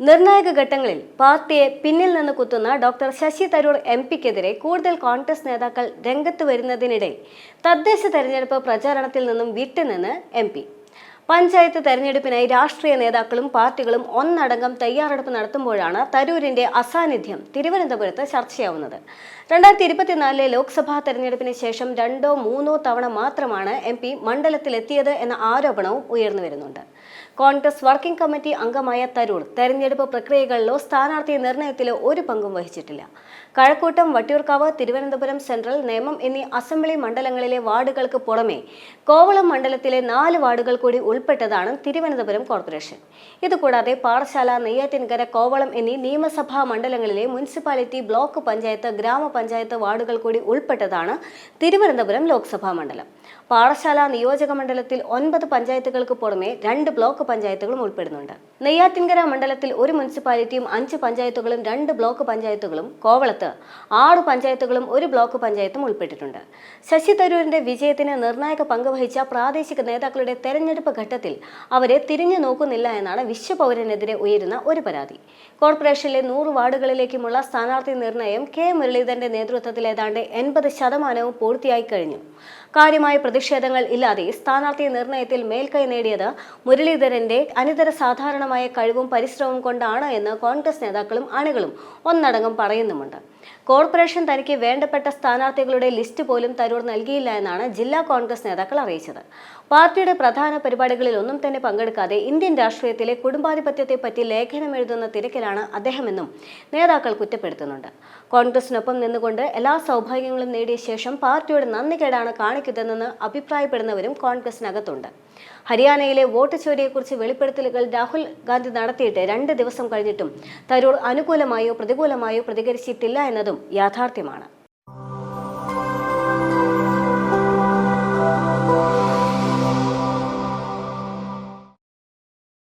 നിർണായക ഘട്ടങ്ങളിൽ പാർട്ടിയെ പിന്നിൽ നിന്ന് കുത്തുന്ന ഡോക്ടർ ശശി തരൂർ എംപിക്കെതിരെ കൂടുതൽ കോൺഗ്രസ് നേതാക്കൾ രംഗത്ത് വരുന്നതിനിടെ തദ്ദേശ തെരഞ്ഞെടുപ്പ് പ്രചാരണത്തിൽ നിന്നും വിട്ടുനിന്ന് എംപി. പഞ്ചായത്ത് തെരഞ്ഞെടുപ്പിനായി രാഷ്ട്രീയ നേതാക്കളും പാർട്ടികളും ഒന്നടങ്കം തയ്യാറെടുപ്പ് നടത്തുമ്പോഴാണ് തരൂരിന്റെ അസാന്നിധ്യം തിരുവനന്തപുരത്ത് ചർച്ചയാവുന്നത്. 2024 ലോക്സഭാ തെരഞ്ഞെടുപ്പിന് ശേഷം 2-3 തവണ മാത്രമാണ് എംപി മണ്ഡലത്തിലെത്തിയത് എന്ന ആരോപണവും ഉയർന്നു വരുന്നുണ്ട്. കോൺഗ്രസ് വർക്കിംഗ് കമ്മിറ്റി അംഗമായ തരൂർ തെരഞ്ഞെടുപ്പ് പ്രക്രിയകളിലോ സ്ഥാനാർത്ഥി നിർണയത്തിലോ ഒരു പങ്കും വഹിച്ചിട്ടില്ല. കഴക്കൂട്ടം, വട്ടിയൂർക്കാവ്, തിരുവനന്തപുരം സെൻട്രൽ, നേമം എന്നീ അസംബ്ലി മണ്ഡലങ്ങളിലെ വാർഡുകൾക്ക് പുറമെ കോവളം മണ്ഡലത്തിലെ 4 വാർഡുകൾ കൂടി ഉൾപ്പെട്ടതാണ് തിരുവനന്തപുരം കോർപ്പറേഷൻ. ഇതുകൂടാതെ പാറശാല, നെയ്യാറ്റിൻകര, കോവളം എന്നീ നിയമസഭാ മണ്ഡലങ്ങളിലെ മുനിസിപ്പാലിറ്റി, ബ്ലോക്ക് പഞ്ചായത്ത്, ഗ്രാമപഞ്ചായത്ത് വാർഡുകൾ കൂടി ഉൾപ്പെട്ടതാണ് തിരുവനന്തപുരം ലോക്സഭാ മണ്ഡലം. പാറശാല നിയോജക മണ്ഡലത്തിൽ 9 പഞ്ചായത്തുകൾക്ക് പുറമെ 2 ബ്ലോക്ക് പഞ്ചായത്തുകളും ഉൾപ്പെടുന്നുണ്ട്. നെയ്യാറ്റിൻകര മണ്ഡലത്തിൽ 1 മുനിസിപ്പാലിറ്റിയും 5 പഞ്ചായത്തുകളും 2 ബ്ലോക്ക് പഞ്ചായത്തുകളും, കോവളത്ത് 6 പഞ്ചായത്തുകളും 1 ബ്ലോക്ക് പഞ്ചായത്തും ഉൾപ്പെട്ടിട്ടുണ്ട്. ശശി തരൂരിന്റെ വിജയത്തിന് നിർണായക പങ്ക് വഹിച്ച പ്രാദേശിക നേതാക്കളുടെ തെരഞ്ഞെടുപ്പ് ഘട്ടത്തിൽ അവരെ തിരിഞ്ഞു നോക്കുന്നില്ല എന്നാണ് വിശ്വപൗരനെതിരെ ഉയരുന്ന ഒരു പരാതി. കോർപ്പറേഷനിലെ 100 വാർഡുകളിലേക്കുമുള്ള സ്ഥാനാർത്ഥി നിർണയം കെ മുരളീധരന്റെ നേതൃത്വത്തിൽ ഏതാണ്ട് 80% പൂർത്തിയായി കഴിഞ്ഞു. കാര്യമായ പ്രതിഷേധങ്ങൾ ഇല്ലാതെ സ്ഥാനാർത്ഥി നിർണയത്തിൽ മേൽക്കൈ നേടിയത് മുരളീധരന്റെ അനിതര സാധാരണമായ കഴിവും പരിശ്രമവും കൊണ്ടാണ് എന്ന് കോൺഗ്രസ് നേതാക്കളും അണികളും ഒന്നടങ്കം പറയുന്നുമുണ്ട്. കോർപ്പറേഷൻ തനിക്ക് വേണ്ടപ്പെട്ട സ്ഥാനാർത്ഥികളുടെ ലിസ്റ്റ് പോലും തരൂർ നൽകിയില്ല എന്നാണ് ജില്ലാ കോൺഗ്രസ് നേതാക്കൾ അറിയിച്ചത്. പാർട്ടിയുടെ പ്രധാന പരിപാടികളിൽ ഒന്നും തന്നെ പങ്കെടുക്കാതെ ഇന്ത്യൻ രാഷ്ട്രീയത്തിലെ കുടുംബാധിപത്യത്തെപ്പറ്റി ലേഖനം എഴുതുന്ന തിരക്കിലാണ് അദ്ദേഹമെന്നും നേതാക്കൾ കുറ്റപ്പെടുത്തുന്നുണ്ട്. കോൺഗ്രസിനൊപ്പം നിന്നുകൊണ്ട് എല്ലാ സൗഭാഗ്യങ്ങളും നേടിയ ശേഷം പാർട്ടിയുടെ നന്ദികേടാണ് കാണിക്കുന്നതെന്ന് അഭിപ്രായപ്പെടുന്നവരും കോൺഗ്രസിനകത്തുണ്ട്. ഹരിയാനയിലെ വോട്ട് ചോരിയെക്കുറിച്ച് വെളിപ്പെടുത്തലുകൾ രാഹുൽ ഗാന്ധി നടത്തിയിട്ട് 2 ദിവസം കഴിഞ്ഞിട്ടും തരൂർ അനുകൂലമായോ പ്രതികൂലമായോ പ്രതികരിച്ചിട്ടില്ല എന്നതും യാഥാർത്ഥ്യമാണ്.